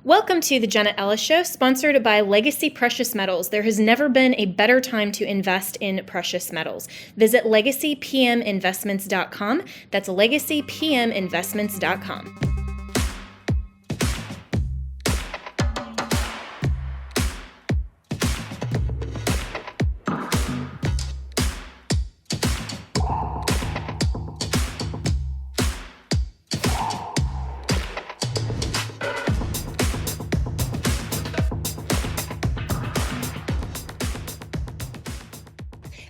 Welcome to the Jenna Ellis Show, sponsored by Legacy Precious Metals. There has never been a better time to invest in precious metals. Visit legacypminvestments.com. That's legacypminvestments.com.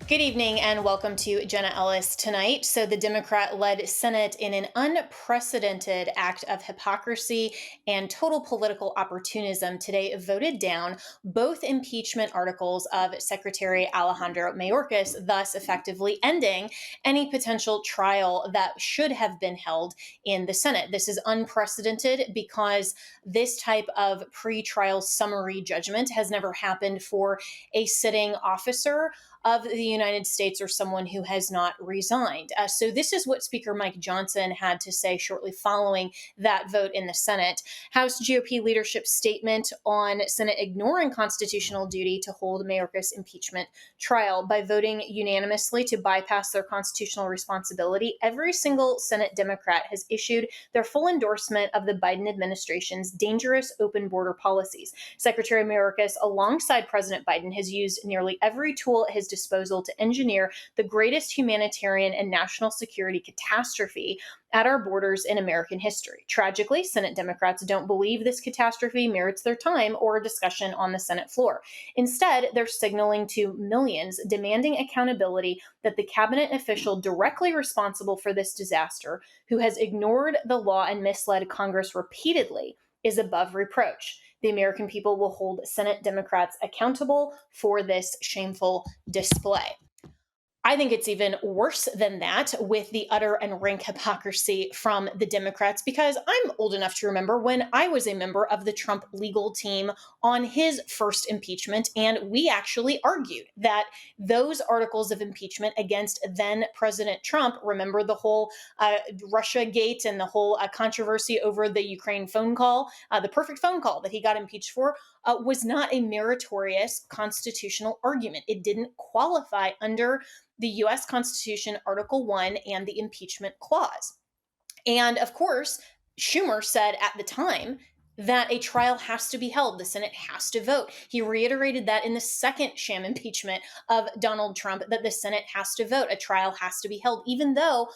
Good evening and welcome to Jenna Ellis Tonight. So the Democrat-led Senate, in an unprecedented act of hypocrisy and total political opportunism, today voted down both impeachment articles of Secretary Alejandro Mayorkas, thus effectively ending any potential trial that should have been held in the Senate. This is unprecedented because this type of pre-trial summary judgment has never happened for a sitting officer of the United States or someone who has not resigned. So this is what Speaker Mike Johnson had to say shortly following that vote in the Senate. House GOP Leadership statement on Senate ignoring constitutional duty to hold Mayorkas' impeachment trial. By voting unanimously to bypass their constitutional responsibility, every single Senate Democrat has issued their full endorsement of the Biden administration's dangerous open border policies. Secretary Mayorkas, alongside President Biden, has used nearly every tool at his disposal to engineer the greatest humanitarian and national security catastrophe at our borders in American history. Tragically, Senate Democrats don't believe this catastrophe merits their time or a discussion on the Senate floor. Instead, they're signaling to millions, demanding accountability that the cabinet official directly responsible for this disaster, who has ignored the law and misled Congress repeatedly, is above reproach. The American people will hold Senate Democrats accountable for this shameful display. I think it's even worse than that with the utter and rank hypocrisy from the Democrats, because I'm old enough to remember when I was a member of the Trump legal team on his first impeachment, and we actually argued that those articles of impeachment against then President Trump, remember the whole Russia gate and the whole controversy over the Ukraine phone call, the perfect phone call that he got impeached for, was not a meritorious constitutional argument. It didn't qualify under the U.S. Constitution, Article 1, and the impeachment clause. And of course, Schumer said at the time that a trial has to be held. The Senate has to vote. He reiterated that in the second sham impeachment of Donald Trump, that the Senate has to vote. A trial has to be held, even though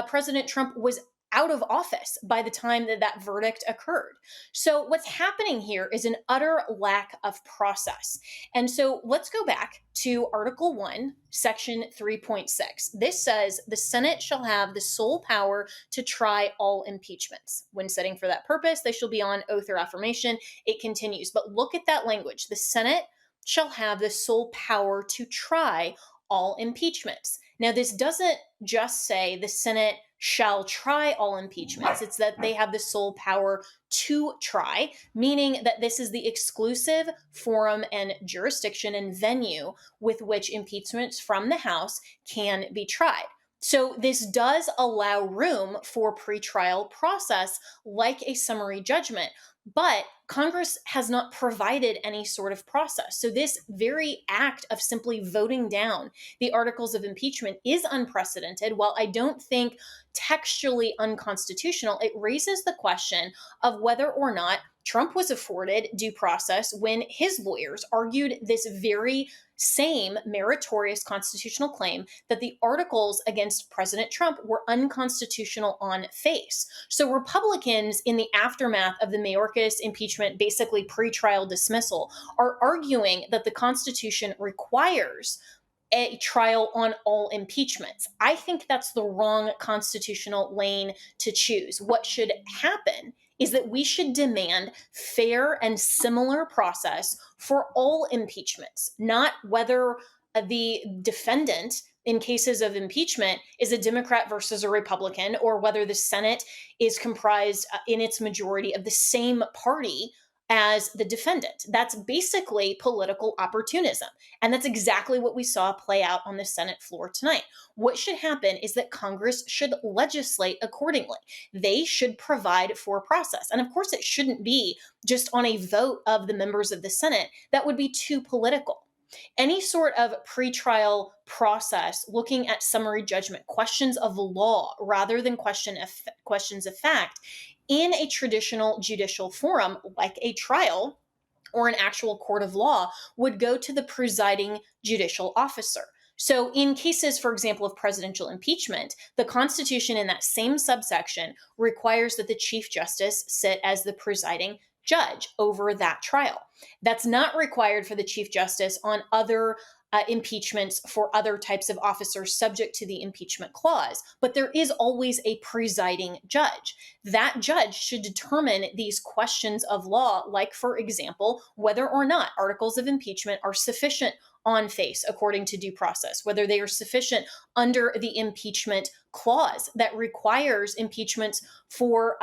President Trump was out of office by the time that that verdict occurred. So what's happening here is an utter lack of process. And so let's go back to Article 1, Section 3.6. This says the Senate shall have the sole power to try all impeachments. When sitting for that purpose, they shall be on oath or affirmation. It continues. But look at that language. The Senate shall have the sole power to try all impeachments. Now, this doesn't just say the Senate shall try all impeachments. It's that they have the sole power to try, meaning that this is the exclusive forum and jurisdiction and venue with which impeachments from the House can be tried. So this does allow room for pretrial process like a summary judgment, but Congress has not provided any sort of process. So this very act of simply voting down the articles of impeachment is unprecedented. While I don't think textually unconstitutional, it raises the question of whether or not Trump was afforded due process when his lawyers argued this very same meritorious constitutional claim that the articles against President Trump were unconstitutional on face. So Republicans, in the aftermath of the Mayorkas impeachment, basically pretrial dismissal, are arguing that the Constitution requires a trial on all impeachments. I think that's the wrong constitutional lane to choose. What should happen is that we should demand fair and similar process for all impeachments, not whether the defendant in cases of impeachment is a Democrat versus a Republican, or whether the Senate is comprised in its majority of the same party as the defendant. That's basically political opportunism. And that's exactly what we saw play out on the Senate floor tonight. What should happen is that Congress should legislate accordingly. They should provide for a process. And of course, it shouldn't be just on a vote of the members of the Senate. That would be too political. Any sort of pretrial process looking at summary judgment, questions of law rather than questions of fact, in a traditional judicial forum like a trial or an actual court of law would go to the presiding judicial officer. So in cases, for example, of presidential impeachment, the Constitution in that same subsection requires that the Chief Justice sit as the presiding judge over that trial. That's not required for the Chief Justice on other impeachments for other types of officers subject to the impeachment clause, but there is always a presiding judge. That judge should determine these questions of law, like, for example, whether or not articles of impeachment are sufficient on face according to due process, whether they are sufficient under the impeachment clause that requires impeachments for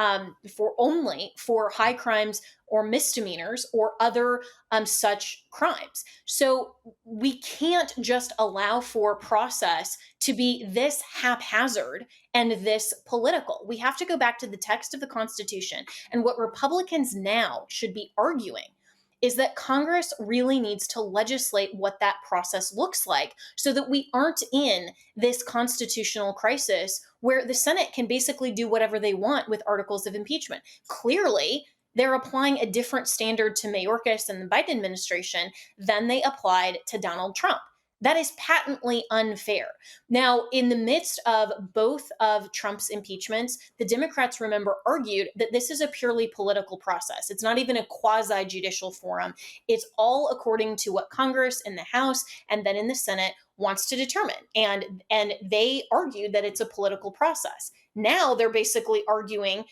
only for high crimes or misdemeanors or other such crimes. So we can't just allow for process to be this haphazard and this political. We have to go back to the text of the Constitution. And what Republicans now should be arguing is that Congress really needs to legislate what that process looks like so that we aren't in this constitutional crisis where the Senate can basically do whatever they want with articles of impeachment. Clearly, they're applying a different standard to Mayorkas and the Biden administration than they applied to Donald Trump. That is patently unfair. Now, in the midst of both of Trump's impeachments, the Democrats, remember, argued that this is a purely political process. It's not even a quasi-judicial forum. It's all according to what Congress in the House and then in the Senate wants to determine. And they argued that it's a political process. Now they're basically arguing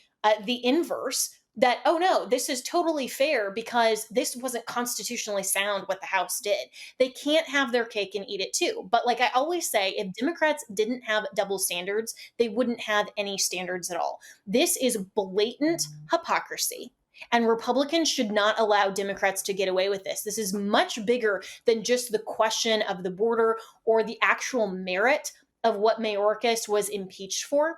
the inverse, that, oh no, this is totally fair because this wasn't constitutionally sound what the House did. They can't have their cake and eat it too. But like I always say, if Democrats didn't have double standards, they wouldn't have any standards at all. This is blatant hypocrisy. And Republicans should not allow Democrats to get away with this. This is much bigger than just the question of the border or the actual merit of what Mayorkas was impeached for.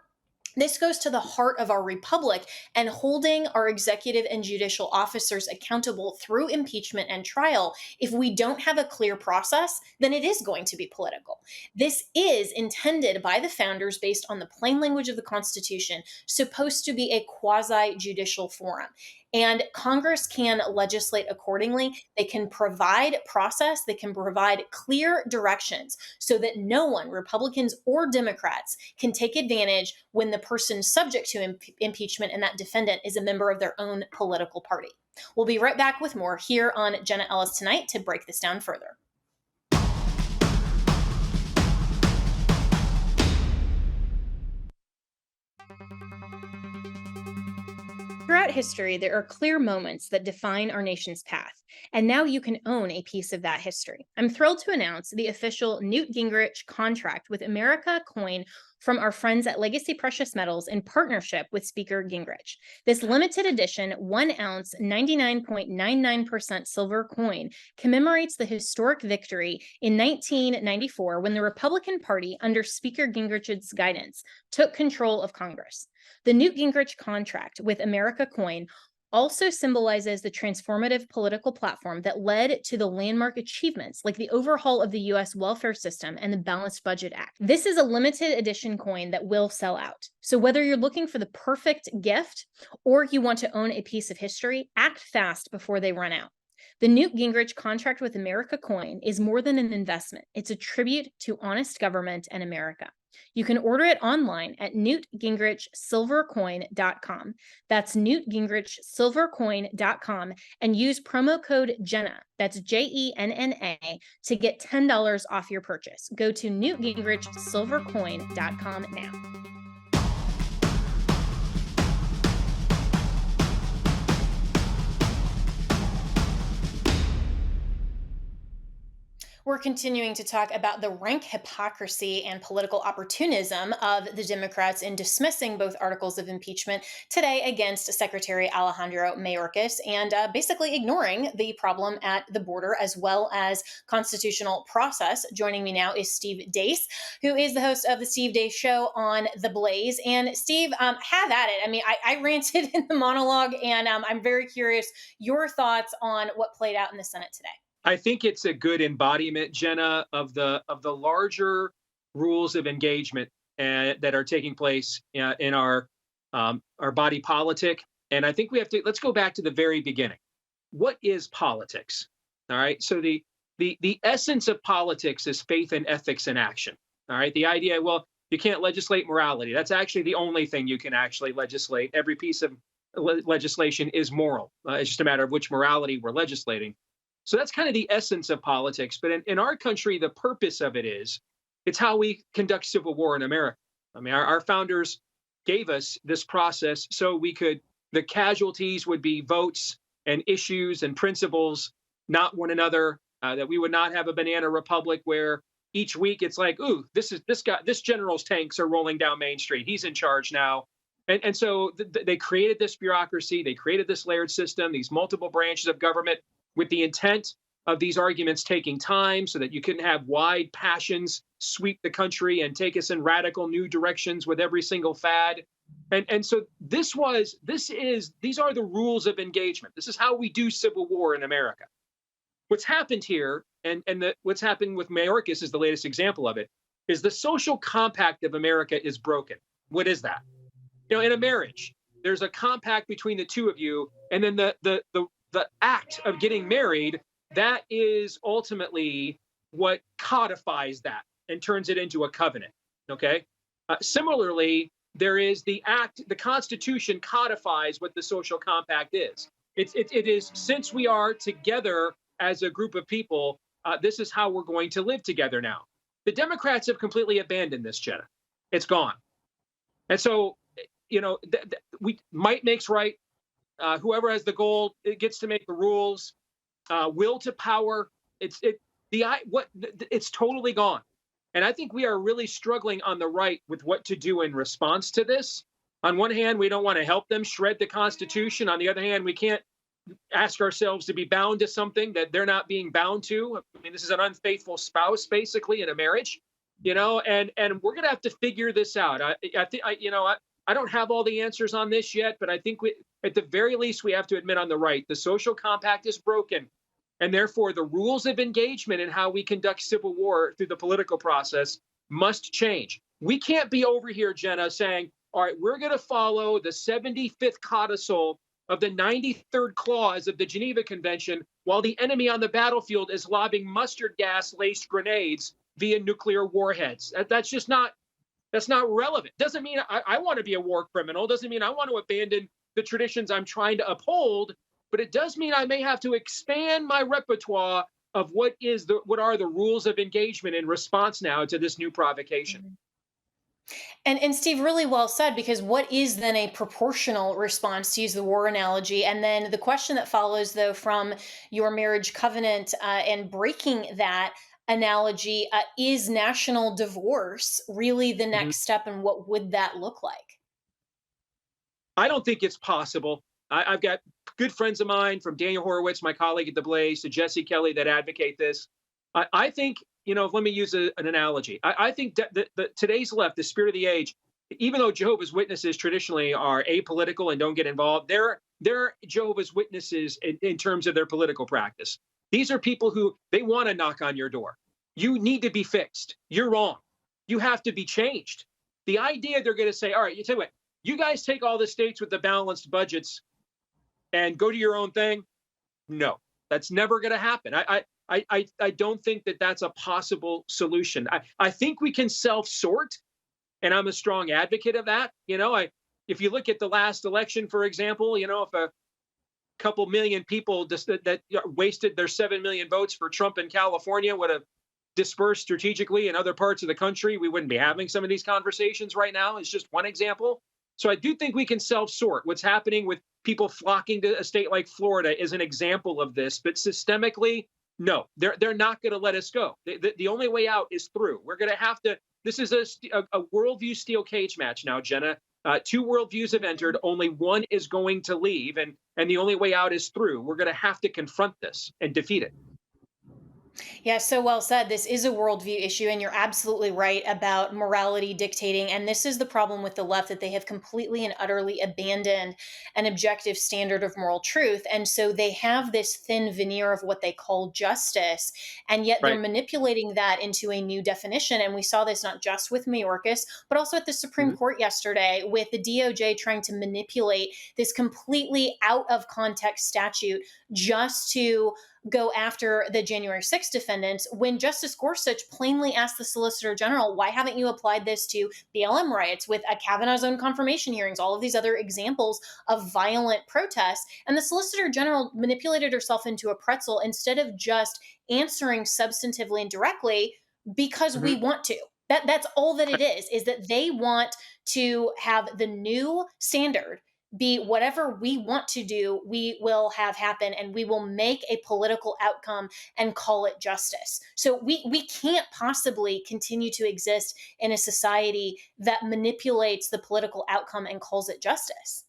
This goes to the heart of our republic and holding our executive and judicial officers accountable through impeachment and trial. If we don't have a clear process, then it is going to be political. This is intended by the founders, based on the plain language of the Constitution, supposed to be a quasi-judicial forum. And Congress can legislate accordingly. They can provide process. They can provide clear directions so that no one, Republicans or Democrats, can take advantage when the person subject to impeachment and that defendant is a member of their own political party. We'll be right back with more here on Jenna Ellis Tonight to break this down further. Throughout history, there are clear moments that define our nation's path, and now you can own a piece of that history. I'm thrilled to announce the official Newt Gingrich contract with America coin from our friends at Legacy Precious Metals in partnership with Speaker Gingrich. This limited edition 1 ounce 99.99% silver coin commemorates the historic victory in 1994 when the Republican Party, under Speaker Gingrich's guidance, took control of Congress. The Newt Gingrich contract with America coin also symbolizes the transformative political platform that led to the landmark achievements like the overhaul of the U.S. welfare system and the Balanced Budget Act. This is a limited edition coin that will sell out. So whether you're looking for the perfect gift or you want to own a piece of history, act fast before they run out. The Newt Gingrich contract with America coin is more than an investment. It's a tribute to honest government and America. You can order it online at newtgingrichsilvercoin.com. That's newtgingrichsilvercoin.com and use promo code Jenna, that's JENNA, to get $10 off your purchase. Go to newtgingrichsilvercoin.com now. We're continuing to talk about the rank hypocrisy and political opportunism of the Democrats in dismissing both articles of impeachment today against Secretary Alejandro Mayorkas and basically ignoring the problem at the border as well as constitutional process. Joining me now is Steve Deace, who is the host of the Steve Deace Show on The Blaze. And Steve, have at it. I mean, I ranted in the monologue, and I'm very curious your thoughts on what played out in the Senate today. I think it's a good embodiment, Jenna, of the larger rules of engagement that are taking place in our body politic. And I think let's go back to the very beginning. What is politics? All right. So the essence of politics is faith and ethics in action. All right. The idea, well, you can't legislate morality. That's actually the only thing you can actually legislate. Every piece of legislation is moral. It's just a matter of which morality we're legislating. So that's kind of the essence of politics. But in our country, the purpose of it's how we conduct civil war in America. I mean, our founders gave us this process so the casualties would be votes and issues and principles, not one another, that we would not have a banana republic where each week it's like, ooh, this general's tanks are rolling down Main Street. He's in charge now. And so they created this bureaucracy. They created this layered system, these multiple branches of government, with the intent of these arguments taking time so that you couldn't have wide passions sweep the country and take us in radical new directions with every single fad. And so these are the rules of engagement. This is how we do civil war in America. What's happened here, what's happened with Mayorkas is the latest example of it, is the social compact of America is broken. What is that? In a marriage, there's a compact between the two of you, and then the act of getting married, that is ultimately what codifies that and turns it into a covenant. Okay. Similarly, there is the Constitution codifies what the social compact is. It is, since we are together as a group of people, this is how we're going to live together now. The Democrats have completely abandoned this, Jenna. It's gone. And so, might makes right. Whoever has the goal, it gets to make the rules. Will to power, it's totally gone. And I think we are really struggling on the right with what to do in response to this. On one hand, we don't want to help them shred the Constitution. On the other hand, we can't ask ourselves to be bound to something that they're not being bound to. I mean, this is an unfaithful spouse, basically, in a marriage, and we're going to have to figure this out. I don't have all the answers on this yet, but I think at the very least, we have to admit on the right, the social compact is broken. And therefore, the rules of engagement and how we conduct civil war through the political process must change. We can't be over here, Jenna, saying, all right, we're going to follow the 75th codicil of the 93rd clause of the Geneva Convention while the enemy on the battlefield is lobbing mustard gas-laced grenades via nuclear warheads. That's not relevant. Doesn't mean I want to be a war criminal. Doesn't mean I want to abandon the traditions I'm trying to uphold. But it does mean I may have to expand my repertoire of what are the rules of engagement in response now to this new provocation. And Steve, really well said, because what is then a proportional response, to use the war analogy? And then the question that follows, though, from your marriage covenant and breaking that analogy, is national divorce really the next step, and what would that look like? I don't think it's possible. I've got good friends of mine, from Daniel Horowitz, my colleague at The Blaze, to Jesse Kelly, that advocate this. I think, let me use an analogy. I think that today's left, the spirit of the age, even though Jehovah's Witnesses traditionally are apolitical and don't get involved, they're Jehovah's Witnesses in terms of their political practice. These are people who, they want to knock on your door. You need to be fixed. You're wrong. You have to be changed. The idea they're going to say, all right, you tell you what, you guys take all the states with the balanced budgets and go to your own thing. No, that's never going to happen. I don't think that that's a possible solution. I think we can self-sort, and I'm a strong advocate of that. If you look at the last election, for example, if a couple million people that wasted their 7 million votes for Trump in California would have dispersed strategically in other parts of the country, we wouldn't be having some of these conversations right now. It's just one example. So I do think we can self-sort. What's happening with people flocking to a state like Florida is an example of this. But systemically, No, they're not going to let us go. The only way out is through. We're going to have to. This is a worldview steel cage match now, Jenna. Two worldviews have entered. Only one is going to leave, and the only way out is through. We're going to have to confront this and defeat it. Yeah, so well said. This is a worldview issue, and you're absolutely right about morality dictating. And this is the problem with the left, that they have completely and utterly abandoned an objective standard of moral truth. And so they have this thin veneer of what they call justice, and yet they're Right. manipulating that into a new definition. And we saw this not just with Mayorkas, but also at the Supreme Mhm. Court yesterday, with the DOJ trying to manipulate this completely out of context statute just to go after the January 6th defendants, when Justice Gorsuch plainly asked the Solicitor General, why haven't you applied this to BLM riots, with Kavanaugh's own confirmation hearings, all of these other examples of violent protests? And the Solicitor General manipulated herself into a pretzel instead of just answering substantively and directly, because we Mhm. want to. That's all that it is that they want to have the new standard be whatever we want to do, we will have happen, and we will make a political outcome and call it justice. So we can't possibly continue to exist in a society that manipulates the political outcome and calls it justice.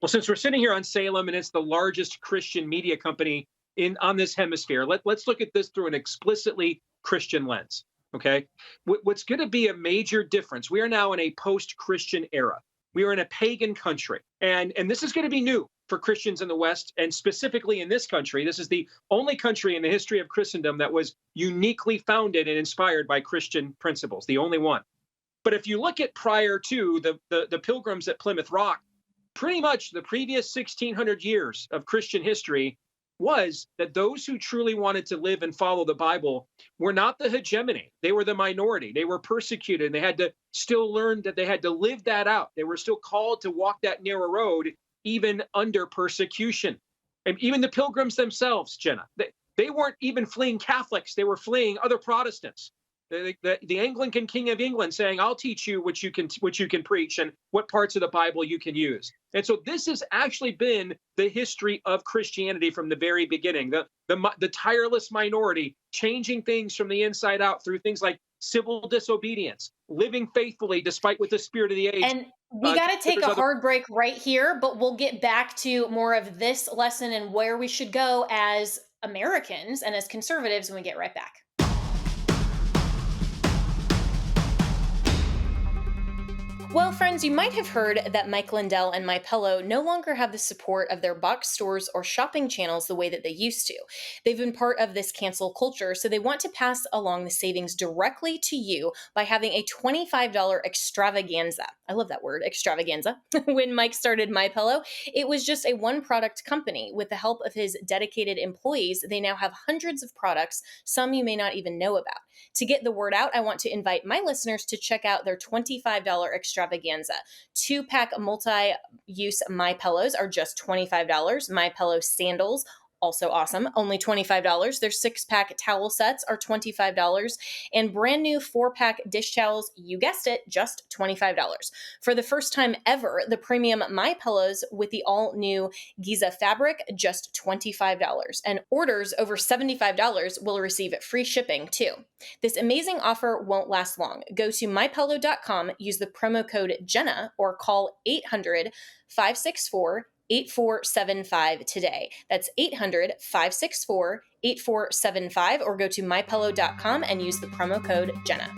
Well, since we're sitting here on Salem and it's the largest Christian media company in on this hemisphere, let's look at this through an explicitly Christian lens. Okay, what's going to be a major difference? We are now in a post-Christian era. We are in a pagan country, and this is going to be new for Christians in the West, and specifically in this country. This is the only country in the history of Christendom that was uniquely founded and inspired by Christian principles, the only one. But if you look at prior to the Pilgrims at Plymouth Rock, pretty much the previous 1600 years of Christian history was that those who truly wanted to live and follow the Bible were not the hegemony. They were the minority. They were persecuted, and they had to still learn that they had to live that out. They were still called to walk that narrow road, even under persecution. And even the pilgrims themselves, Jenna, they weren't even fleeing Catholics. They were fleeing other Protestants. The Anglican King of England saying, "I'll teach you what you can preach and what parts of the Bible you can use." And so this has actually been the history of Christianity from the very beginning. The tireless minority changing things from the inside out through things like civil disobedience, living faithfully despite what the spirit of the age. And we got to take There's a other. hard break right here, but we'll get back to more of this lesson and where we should go as Americans and as conservatives when we get right back. Well, friends, you might have heard that Mike Lindell and MyPillow no longer have the support of their box stores or shopping channels the way that they used to. They've been part of this cancel culture, so they want to pass along the savings directly to you by having a $25 extravaganza. I love that word, extravaganza. When Mike started MyPillow, it was just a one-product company. With the help of his dedicated employees, they now have hundreds of products, some you may not even know about. To get the word out, I want to invite my listeners to check out their $25 extravaganza. 2-pack multi-use My Pillows are just $25. My Pillow sandals, also awesome, only $25. Their 6-pack towel sets are $25. And brand new 4-pack dish towels, you guessed it, just $25. For the first time ever, the premium My Pillows with the all-new Giza fabric, just $25. And orders over $75 will receive free shipping too. This amazing offer won't last long. Go to mypillow.com, use the promo code Jenna, or call 800-564-8475 today. That's 800-564-8475, or go to mypillow.com and use the promo code Jenna.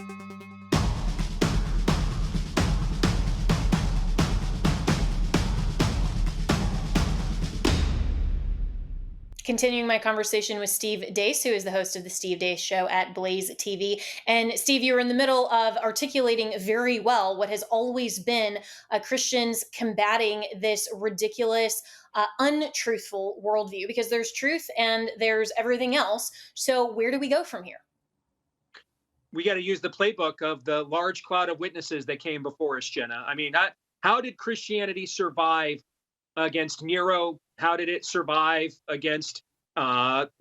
Continuing my conversation with Steve Deace, who is the host of the Steve Deace Show at Blaze TV. And Steve, you're in the middle of articulating very well what has always been Christians combating this ridiculous, untruthful worldview, because there's truth and there's everything else. So where do we go from here? We got to use the playbook of the large cloud of witnesses that came before us, Jenna. I mean, how did Christianity survive against Nero? How did it survive against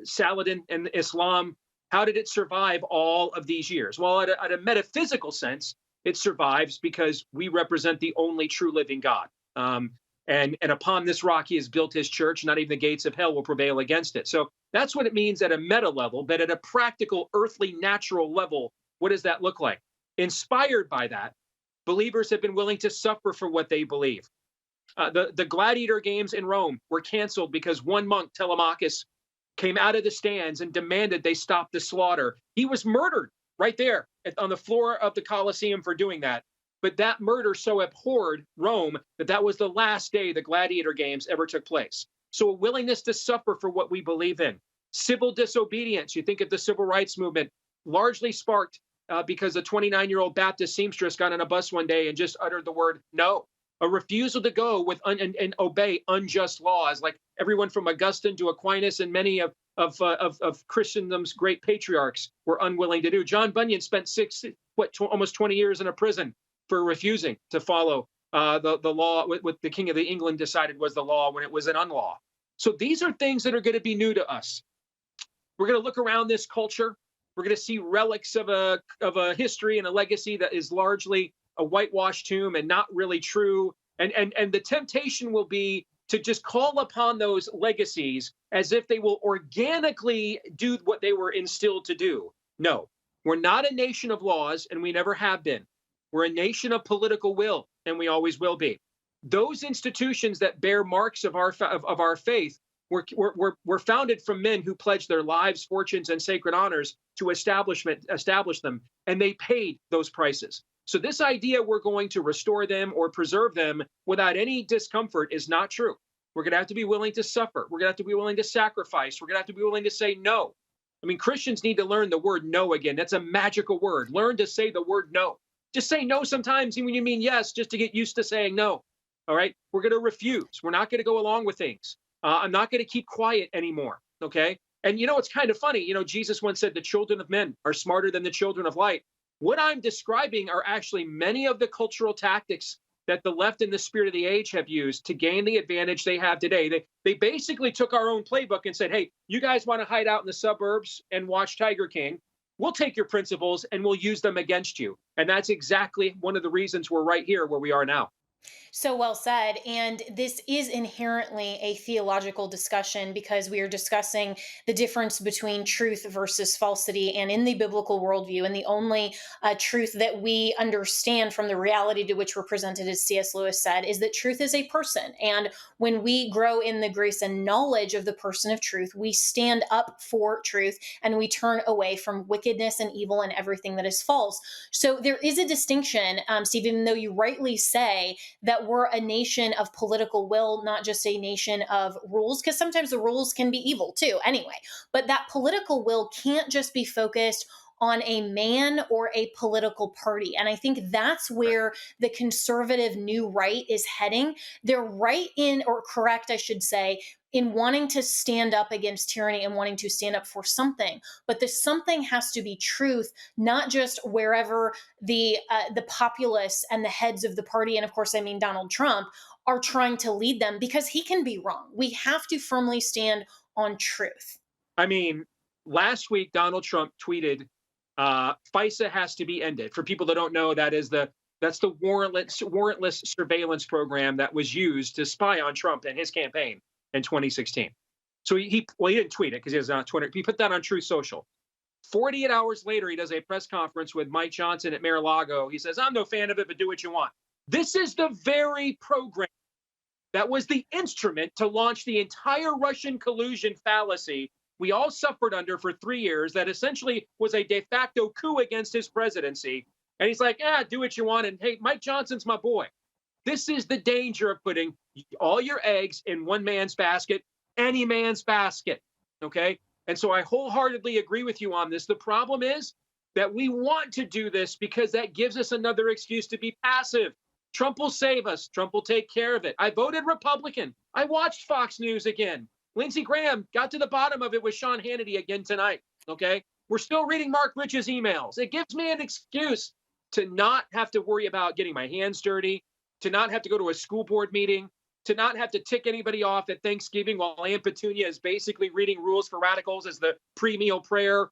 Saladin and Islam? How did it survive all of these years? Well, at a metaphysical sense, it survives because we represent the only true living God. And upon this rock he has built his church. Not even the gates of hell will prevail against it. So that's what it means at a meta level. But at a practical, earthly, natural level, what does that look like? Inspired by that, believers have been willing to suffer for what they believe. The gladiator games in Rome were canceled because one monk, Telemachus, came out of the stands and demanded they stop the slaughter. He was murdered right there on the floor of the Colosseum for doing that. But that murder so abhorred Rome that was the last day the gladiator games ever took place. So a willingness to suffer for what we believe in. Civil disobedience, you think of the civil rights movement, largely sparked because a 29-year-old Baptist seamstress got on a bus one day and just uttered the word no. A refusal to go with and obey unjust laws, like everyone from Augustine to Aquinas and many of Christendom's great patriarchs were unwilling to do. John Bunyan spent almost 20 years in a prison for refusing to follow the law, what the King of England decided was the law when it was an unlaw. So these are things that are going to be new to us. We're going to look around this culture. We're going to see relics of a history and a legacy that is largely a whitewashed tomb and not really true. And the temptation will be to just call upon those legacies as if they will organically do what they were instilled to do. No, we're not a nation of laws, and we never have been. We're a nation of political will, and we always will be. Those institutions that bear marks of our faith were founded from men who pledged their lives, fortunes, and sacred honors to establish them, and they paid those prices. So this idea we're going to restore them or preserve them without any discomfort is not true. We're going to have to be willing to suffer. We're going to have to be willing to sacrifice. We're going to have to be willing to say no. I mean, Christians need to learn the word no again. That's a magical word. Learn to say the word no. Just say no sometimes when you mean yes, just to get used to saying no. All right? We're going to refuse. We're not going to go along with things. I'm not going to keep quiet anymore. Okay? And it's kind of funny. Jesus once said the children of men are smarter than the children of light. What I'm describing are actually many of the cultural tactics that the left and the spirit of the age have used to gain the advantage they have today. They basically took our own playbook and said, hey, you guys want to hide out in the suburbs and watch Tiger King? We'll take your principles and we'll use them against you. And that's exactly one of the reasons we're right here where we are now. So well said. And this is inherently a theological discussion because we are discussing the difference between truth versus falsity. And in the biblical worldview, and the only truth that we understand from the reality to which we're presented, as C.S. Lewis said, is that truth is a person. And when we grow in the grace and knowledge of the person of truth, we stand up for truth and we turn away from wickedness and evil and everything that is false. So there is a distinction, Steve, even though you rightly say that we're a nation of political will, not just a nation of rules, because sometimes the rules can be evil too, anyway. But that political will can't just be focused on a man or a political party. And I think that's where the conservative new right is heading. They're right in, or correct, I should say, in wanting to stand up against tyranny and wanting to stand up for something. But the something has to be truth, not just wherever the populace and the heads of the party, and of course I mean Donald Trump, are trying to lead them, because he can be wrong. We have to firmly stand on truth. I mean, last week Donald Trump tweeted, FISA has to be ended. For people that don't know, that's the warrantless surveillance program that was used to spy on Trump and his campaign in 2016. So he didn't tweet it because he has on Twitter. He put that on Truth Social. 48 hours later, he does a press conference with Mike Johnson at Mar-a-Lago. He says, I'm no fan of it, but do what you want. This is the very program that was the instrument to launch the entire Russian collusion fallacy we all suffered under for 3 years, that essentially was a de facto coup against his presidency. And he's like, do what you want. And hey, Mike Johnson's my boy. This is the danger of putting all your eggs in one man's basket, any man's basket. Okay. And so I wholeheartedly agree with you on this. The problem is that we want to do this because that gives us another excuse to be passive. Trump will save us. Trump will take care of it. I voted Republican. I watched Fox News again. Lindsey Graham got to the bottom of it with Sean Hannity again tonight. Okay. We're still reading Mark Rich's emails. It gives me an excuse to not have to worry about getting my hands dirty, to not have to go to a school board meeting, to not have to tick anybody off at Thanksgiving while Aunt Petunia is basically reading Rules for Radicals as the pre-meal prayer.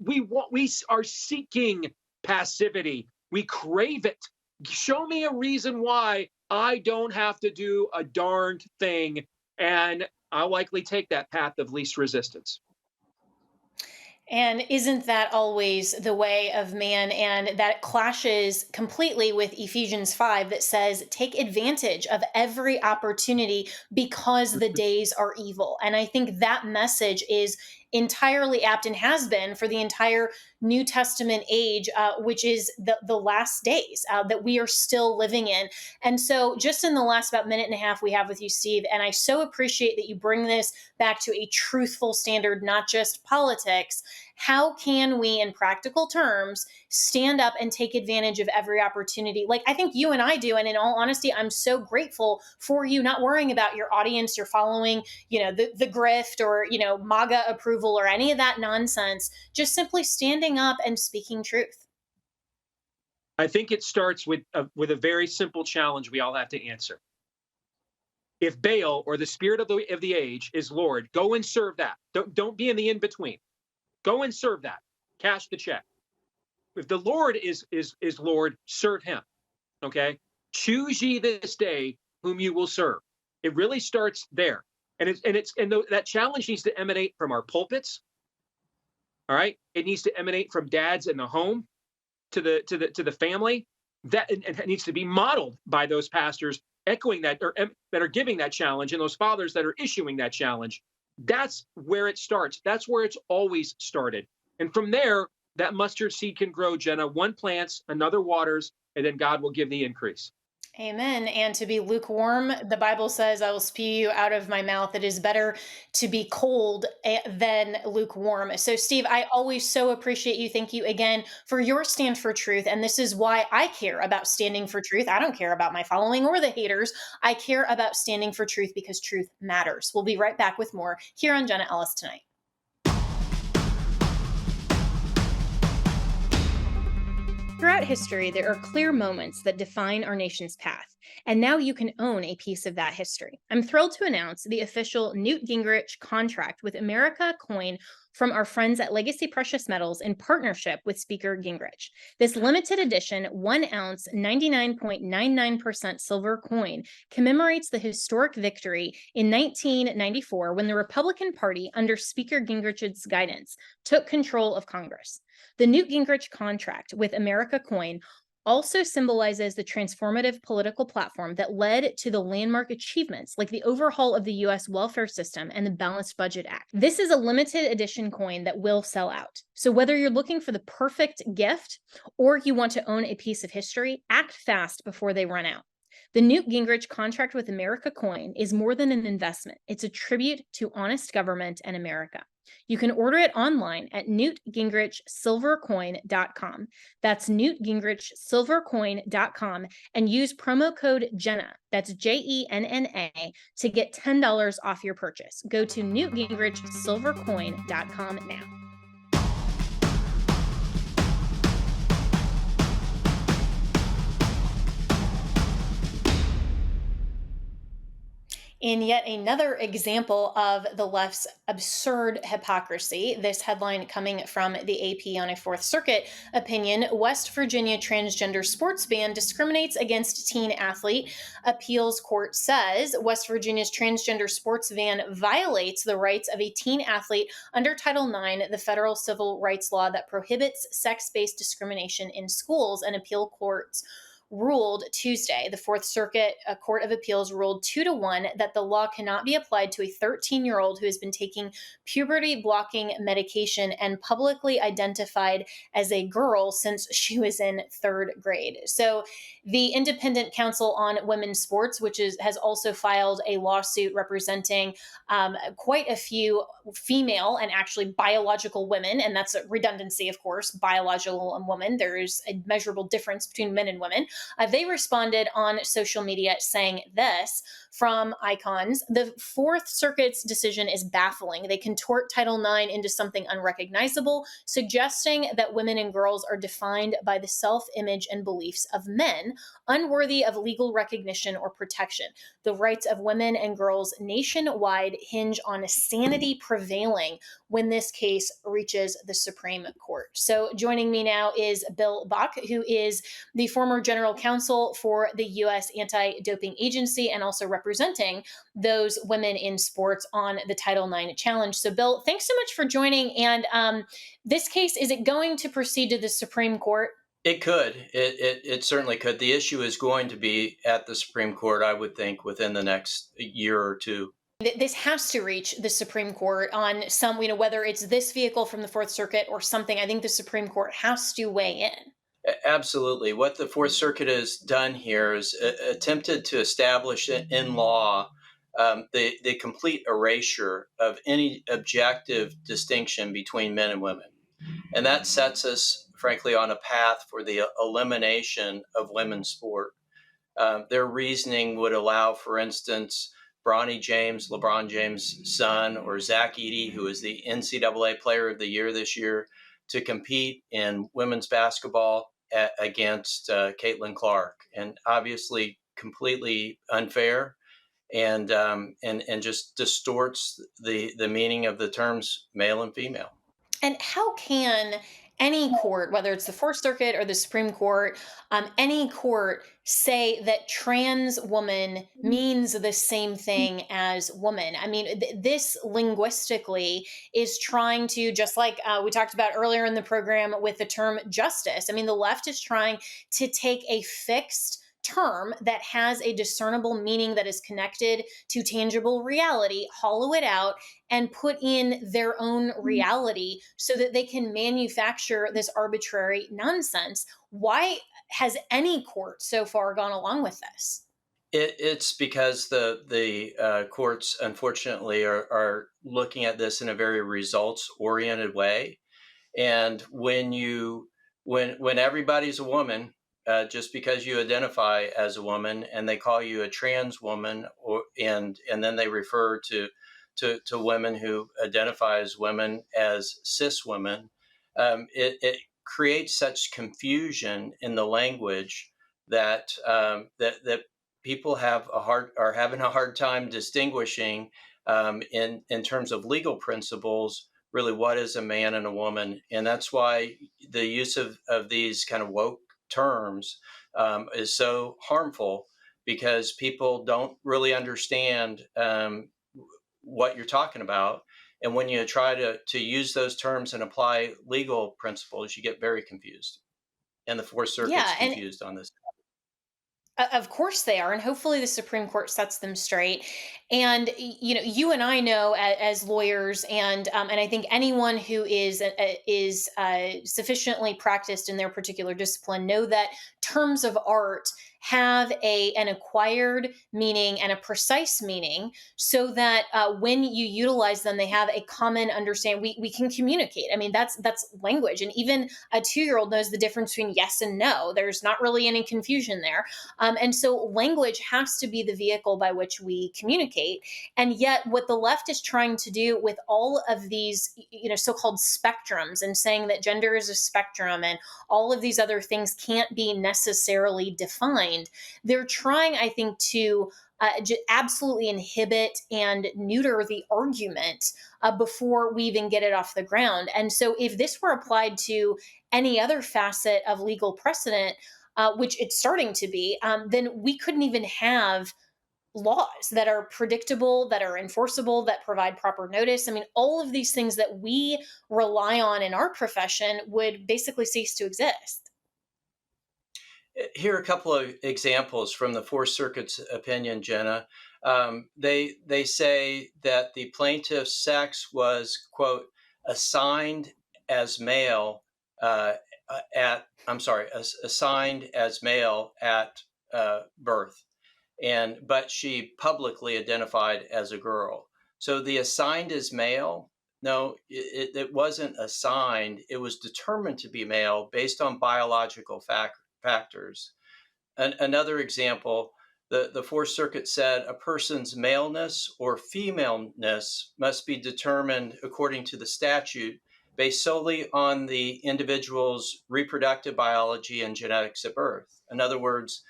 We are seeking passivity. We crave it. Show me a reason why I don't have to do a darned thing, and I'll likely take that path of least resistance. And isn't that always the way of man? And that clashes completely with Ephesians 5 that says, take advantage of every opportunity because the days are evil. And I think that message is entirely apt and has been for the entire New Testament age, which is the last days that we are still living in. And so, just in the last about minute and a half we have with you, Steve, and I so appreciate that you bring this back to a truthful standard, not just politics. How can we, in practical terms, stand up and take advantage of every opportunity? Like I think you and I do. And in all honesty, I'm so grateful for you not worrying about your audience, your following, the grift or, MAGA approval or any of that nonsense, just simply standing up and speaking truth. I think it starts with a very simple challenge we all have to answer. If Baal or the spirit of the age is Lord, go and serve that. Don't be in the in between. Go and serve that. Cash the check. If the Lord is Lord, serve him. Okay? Choose ye this day whom you will serve. It really starts there. That challenge needs to emanate from our pulpits. All right? It needs to emanate from dads in the home to the family. That it needs to be modeled by those pastors echoing that or that are giving that challenge and those fathers that are issuing that challenge. That's where it starts. That's where it's always started. And from there, that mustard seed can grow, Jenna. One plants, another waters, and then God will give the increase. Amen. And to be lukewarm, the Bible says, I will spew you out of my mouth. It is better to be cold than lukewarm. So, Steve, I always so appreciate you. Thank you again for your stand for truth. And this is why I care about standing for truth. I don't care about my following or the haters. I care about standing for truth because truth matters. We'll be right back with more here on Jenna Ellis Tonight. Throughout history, there are clear moments that define our nation's path, and now you can own a piece of that history. I'm thrilled to announce the official Newt Gingrich contract with America coin from our friends at Legacy Precious Metals in partnership with Speaker Gingrich. This limited edition 1 ounce, 99.99% silver coin commemorates the historic victory in 1994 when the Republican Party, under Speaker Gingrich's guidance, took control of Congress. The Newt Gingrich contract with America Coin also symbolizes the transformative political platform that led to the landmark achievements like the overhaul of the U.S. welfare system and the Balanced Budget Act. This is a limited edition coin that will sell out. So whether you're looking for the perfect gift or you want to own a piece of history, act fast before they run out. The Newt Gingrich contract with America coin is more than an investment. It's a tribute to honest government and America. You can order it online at newtgingrichsilvercoin.com. That's newtgingrichsilvercoin.com and use promo code Jenna, that's JENNA, to get $10 off your purchase. Go to newtgingrichsilvercoin.com now. In yet another example of the left's absurd hypocrisy, this headline coming from the AP on a Fourth Circuit opinion, West Virginia transgender sports ban discriminates against teen athlete. Appeals court says West Virginia's transgender sports ban violates the rights of a teen athlete under Title IX, the federal civil rights law that prohibits sex-based discrimination in schools. And appeal courts ruled Tuesday. The Fourth Circuit Court of Appeals ruled 2-1 that the law cannot be applied to a 13-year-old who has been taking puberty-blocking medication and publicly identified as a girl since she was in third grade. So the Independent Council on Women's Sports, which has also filed a lawsuit representing quite a few female and actually biological women, and that's a redundancy, of course, biological and woman. There is a measurable difference between men and women. They responded on social media saying this from Icons: the Fourth Circuit's decision is baffling. They contort Title IX into something unrecognizable, suggesting that women and girls are defined by the self-image and beliefs of men, unworthy of legal recognition or protection. The rights of women and girls nationwide hinge on sanity prevailing when this case reaches the Supreme Court. So joining me now is Bill Bock, who is the former general general counsel for the U.S. Anti-Doping Agency and also representing those women in sports on the Title IX challenge. So, Bill, thanks so much for joining. And this case, is it going to proceed to the Supreme Court? It could. It certainly could. The issue is going to be at the Supreme Court, I would think, within the next year or two. This has to reach the Supreme Court on some, whether it's this vehicle from the Fourth Circuit or something. I think the Supreme Court has to weigh in. Absolutely. What the Fourth Circuit has done here is attempted to establish in law the complete erasure of any objective distinction between men and women. And that sets us, frankly, on a path for the elimination of women's sport. Their reasoning would allow, for instance, Bronny James, LeBron James' son, or Zach Edey, who is the NCAA Player of the Year this year, to compete in women's basketball against Caitlin Clark, and obviously completely unfair, and just distorts the meaning of the terms male and female. And how can any court, whether it's the Fourth Circuit or the Supreme Court, any court say that trans woman means the same thing as woman? I mean, this linguistically is trying to, just like we talked about earlier in the program with the term justice. I mean, the left is trying to take a fixed term that has a discernible meaning that is connected to tangible reality, hollow it out, and put in their own reality so that they can manufacture this arbitrary nonsense. Why has any court so far gone along with this? It's because the courts, unfortunately, are looking at this in a very results oriented way. And when everybody's a woman, just because you identify as a woman, and they call you a trans woman, and then they refer to women who identify as women as cis women, it creates such confusion in the language that that people are having a hard time distinguishing, in terms of legal principles, really what is a man and a woman. And that's why the use of these kind of woke terms is so harmful, because people don't really understand what you're talking about. And when you try to use those terms and apply legal principles, you get very confused. And the Fourth Circuit's Yeah, and confused on this. of course they are, and hopefully the Supreme Court sets them straight. And you and I know as lawyers, and I think anyone who is sufficiently practiced in their particular discipline know that terms of art have an acquired meaning and a precise meaning, so that when you utilize them, they have a common understanding. We can communicate. I mean, that's language, and even a 2-year-old knows the difference between yes and no. There's not really any confusion there. And so language has to be the vehicle by which we communicate. And yet what the left is trying to do with all of these, so-called spectrums, and saying that gender is a spectrum and all of these other things can't be necessarily defined, they're trying, I think, to absolutely inhibit and neuter the argument before we even get it off the ground. And so if this were applied to any other facet of legal precedent, which it's starting to be, then we couldn't even have laws that are predictable, that are enforceable, that provide proper notice. I mean, all of these things that we rely on in our profession would basically cease to exist. Here are a couple of examples from the Fourth Circuit's opinion, Jenna. They say that the plaintiff's sex was, quote, assigned as male assigned as male at birth, but she publicly identified as a girl. So the assigned as male, no, it wasn't assigned. It was determined to be male based on biological factors. Another example, the Fourth Circuit said a person's maleness or femaleness must be determined according to the statute based solely on the individual's reproductive biology and genetics at birth. In other words,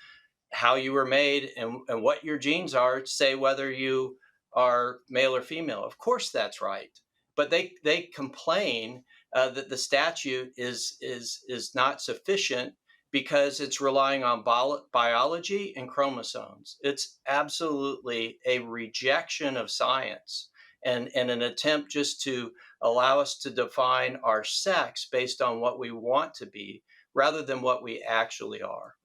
how you were made and what your genes are say whether you are male or female. Of course, that's right. But they complain that the statute is not sufficient because it's relying on biology and chromosomes. It's absolutely a rejection of science and an attempt just to allow us to define our sex based on what we want to be rather than what we actually are.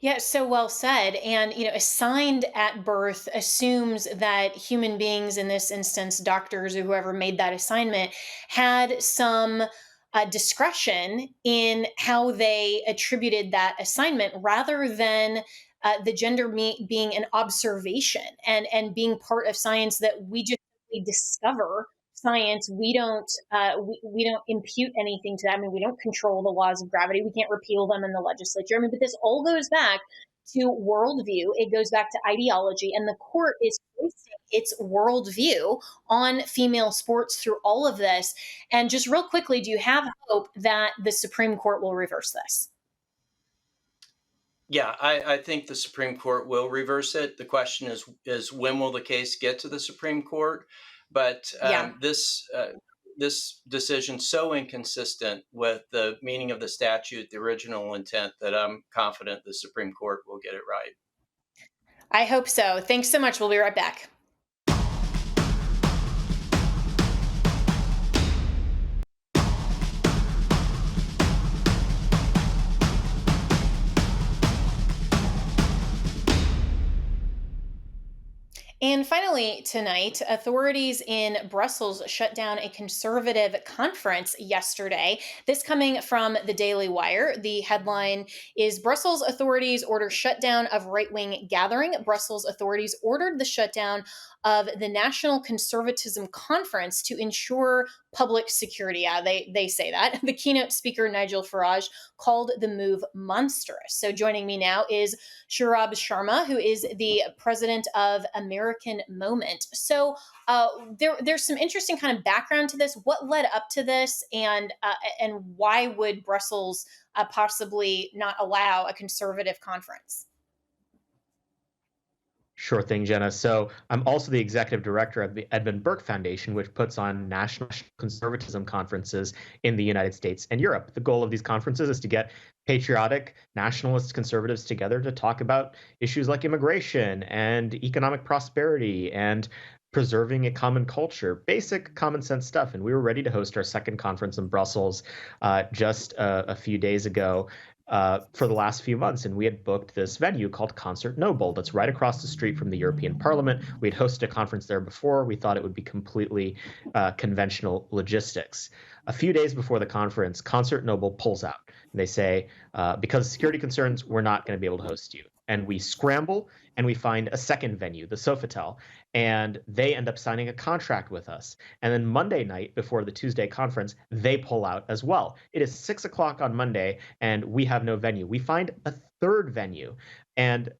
Yeah, so well said. And, assigned at birth assumes that human beings, in this instance, doctors or whoever made that assignment, had some discretion in how they attributed that assignment rather than the gender being an observation and being part of science that we just simply discover science. We don't impute anything to that. I mean, we don't control the laws of gravity. We can't repeal them in the legislature. I mean, but this all goes back to worldview. It goes back to ideology, and the court is placing its worldview on female sports through all of this. And just real quickly, do you have hope that the Supreme Court will reverse this? Yeah, I think the Supreme Court will reverse it. The question is when will the case get to the Supreme Court? But Yeah. this decision so inconsistent with the meaning of the statute, the original intent, that I'm confident the Supreme Court will get it right. I hope so. Thanks so much. We'll be right back. And finally, tonight, authorities in Brussels shut down a conservative conference yesterday. This coming from the Daily Wire. The headline is Brussels authorities order shutdown of right wing gathering. Brussels authorities ordered the shutdown of the National Conservatism Conference to ensure public security. Yeah, they say that. The keynote speaker, Nigel Farage, called the move monstrous. So joining me now is Saurabh Sharma, who is the president of American Moment. So there's some interesting kind of background to this. What led up to this, and why would Brussels possibly not allow a conservative conference? Sure thing, Jenna. So I'm also the executive director of the Edmund Burke Foundation, which puts on national conservatism conferences in the United States and Europe. The goal of these conferences is to get patriotic nationalist conservatives together to talk about issues like immigration and economic prosperity and preserving a common culture, basic common sense stuff. And we were ready to host our second conference in Brussels just a few days ago for the last few months. And we had booked this venue called Concert Noble that's right across the street from the European Parliament. We had hosted a conference there before. We thought it would be completely conventional logistics. A few days before the conference, Concert Noble pulls out. And they say, because of security concerns, we're not going to be able to host you. And we scramble and we find a second venue, the Sofitel, and they end up signing a contract with us. And then Monday night before the Tuesday conference, they pull out as well. It is 6 o'clock on Monday and we have no venue. We find a third venue, and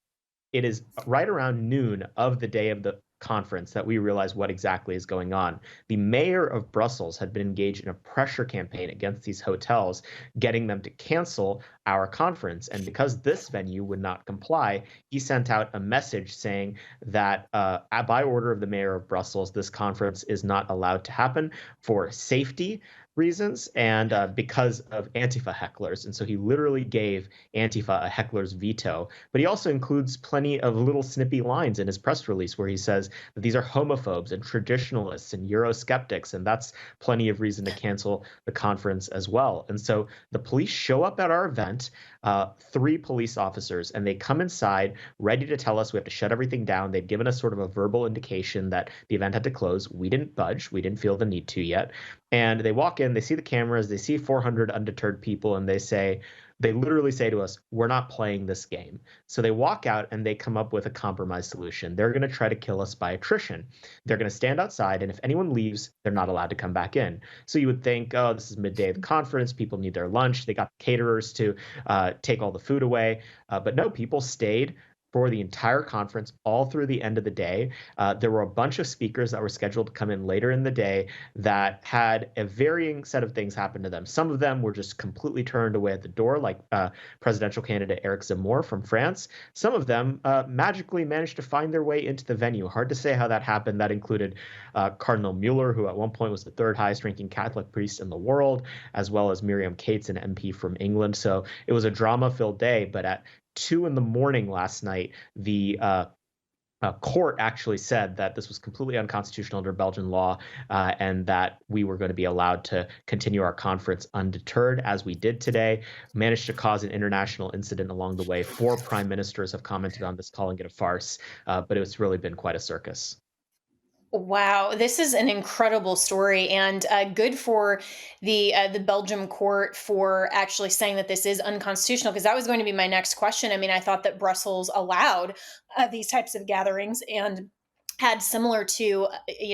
it is right around noon of the day of the conference that we realize what exactly is going on. The mayor of Brussels had been engaged in a pressure campaign against these hotels, getting them to cancel our conference. And because this venue would not comply, he sent out a message saying that by order of the mayor of Brussels, this conference is not allowed to happen for safety reasons and because of Antifa hecklers. And so he literally gave Antifa a heckler's veto. But he also includes plenty of little snippy lines in his press release where he says that these are homophobes and traditionalists and Eurosceptics. And that's plenty of reason to cancel the conference as well. And so the police show up at our event, 3 police officers, and they come inside ready to tell us we have to shut everything down. They'd given us sort of a verbal indication that the event had to close. We didn't budge. We didn't feel the need to yet. And they walk in, they see the cameras, they see 400 undeterred people, and they literally say to us, we're not playing this game. So they walk out and they come up with a compromise solution. They're going to try to kill us by attrition. They're going to stand outside, and if anyone leaves, they're not allowed to come back in. So you would think, oh, this is midday of the conference. People need their lunch. They got caterers to take all the food away. But no, people stayed for the entire conference, all through the end of the day. There were a bunch of speakers that were scheduled to come in later in the day that had a varying set of things happen to them. Some of them were just completely turned away at the door, like presidential candidate Eric Zemmour from France. Some of them magically managed to find their way into the venue. Hard to say how that happened. That included Cardinal Mueller, who at one point was the third highest ranking Catholic priest in the world, as well as Miriam Cates, an MP from England. So it was a drama-filled day, but at 2 in the morning last night, the court actually said that this was completely unconstitutional under Belgian law, and that we were going to be allowed to continue our conference undeterred, as we did today. Managed to cause an international incident along the way. 4 prime ministers have commented on this, calling it a farce, but it's really been quite a circus. Wow, this is an incredible story, and good for the Belgium court for actually saying that this is unconstitutional. Because that was going to be my next question. I mean, I thought that Brussels allowed these types of gatherings and had, similar to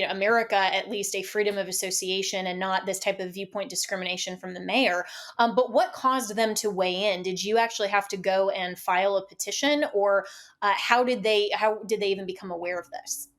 America, at least a freedom of association and not this type of viewpoint discrimination from the mayor. But what caused them to weigh in? Did you actually have to go and file a petition, or how did they even become aware of this?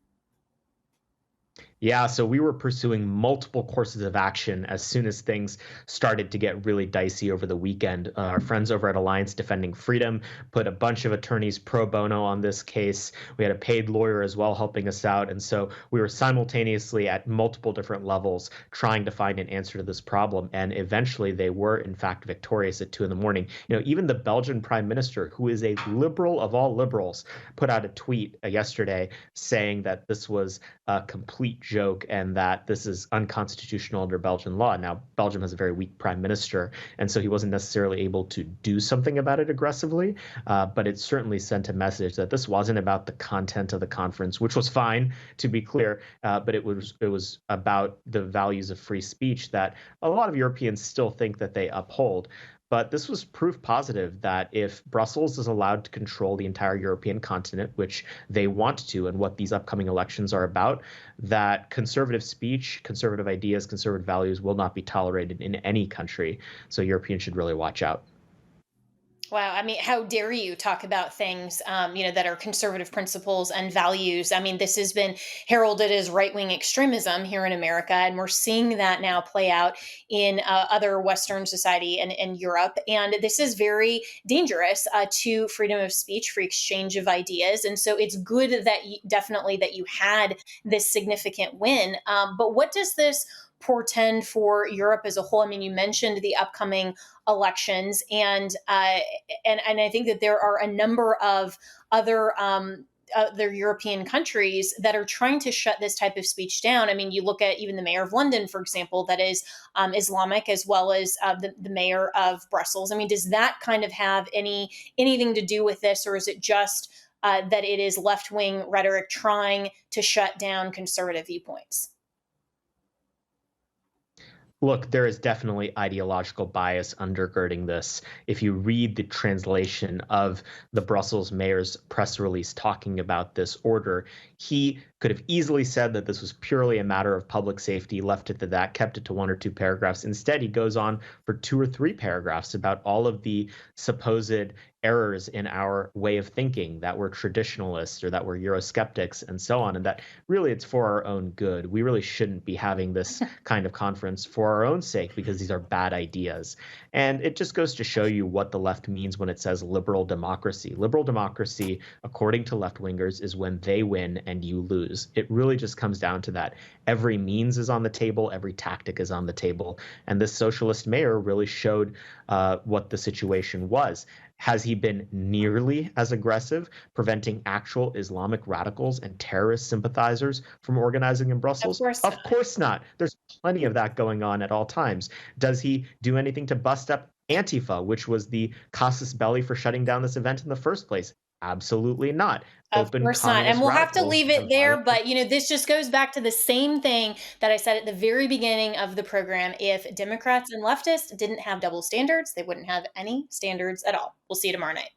Yeah, so we were pursuing multiple courses of action as soon as things started to get really dicey over the weekend. Our friends over at Alliance Defending Freedom put a bunch of attorneys pro bono on this case. We had a paid lawyer as well helping us out. And so we were simultaneously at multiple different levels trying to find an answer to this problem. And eventually they were, in fact, victorious at 2 in the morning. Even the Belgian prime minister, who is a liberal of all liberals, put out a tweet yesterday saying that this was a complete joke and that this is unconstitutional under Belgian law. Now, Belgium has a very weak prime minister, and so he wasn't necessarily able to do something about it aggressively, but it certainly sent a message that this wasn't about the content of the conference, which was fine, to be clear, but it was about the values of free speech that a lot of Europeans still think that they uphold. But this was proof positive that if Brussels is allowed to control the entire European continent, which they want to, and what these upcoming elections are about, that conservative speech, conservative ideas, conservative values will not be tolerated in any country. So Europeans should really watch out. Wow. I mean, how dare you talk about things, that are conservative principles and values? I mean, this has been heralded as right wing extremism here in America, and we're seeing that now play out in other Western society and Europe. And this is very dangerous to freedom of speech, free exchange of ideas. And so it's good that definitely that you had this significant win. But what does this portend for Europe as a whole? I mean, you mentioned the upcoming elections, and I think that there are a number of other European countries that are trying to shut this type of speech down. I mean, you look at even the mayor of London, for example, that is Islamic, as well as the mayor of Brussels. I mean, does that kind of have anything to do with this, or is it just that it is left wing rhetoric trying to shut down conservative viewpoints? Look, there is definitely ideological bias undergirding this. If you read the translation of the Brussels mayor's press release talking about this order, he could have easily said that this was purely a matter of public safety, left it to that, kept it to 1 or 2 paragraphs. Instead, he goes on for 2 or 3 paragraphs about all of the supposed errors in our way of thinking, that we're traditionalists or that we're Eurosceptics and so on, and that really it's for our own good. We really shouldn't be having this kind of conference for our own sake because these are bad ideas. And it just goes to show you what the left means when it says liberal democracy. Liberal democracy, according to left-wingers, is when they win and you lose. It really just comes down to that. Every means is on the table, every tactic is on the table. And this socialist mayor really showed what the situation was. Has he been nearly as aggressive, preventing actual Islamic radicals and terrorist sympathizers from organizing in Of Brussels? course Of not. course not. There's plenty of that going on at all times. Does he do anything to bust up Antifa, which was the casus belli for shutting down this event in the first place? Absolutely not. Of Open course not. And communist we'll have to radicals leave it have there. violent. But, this just goes back to the same thing that I said at the very beginning of the program. If Democrats and leftists didn't have double standards, they wouldn't have any standards at all. We'll see you tomorrow night.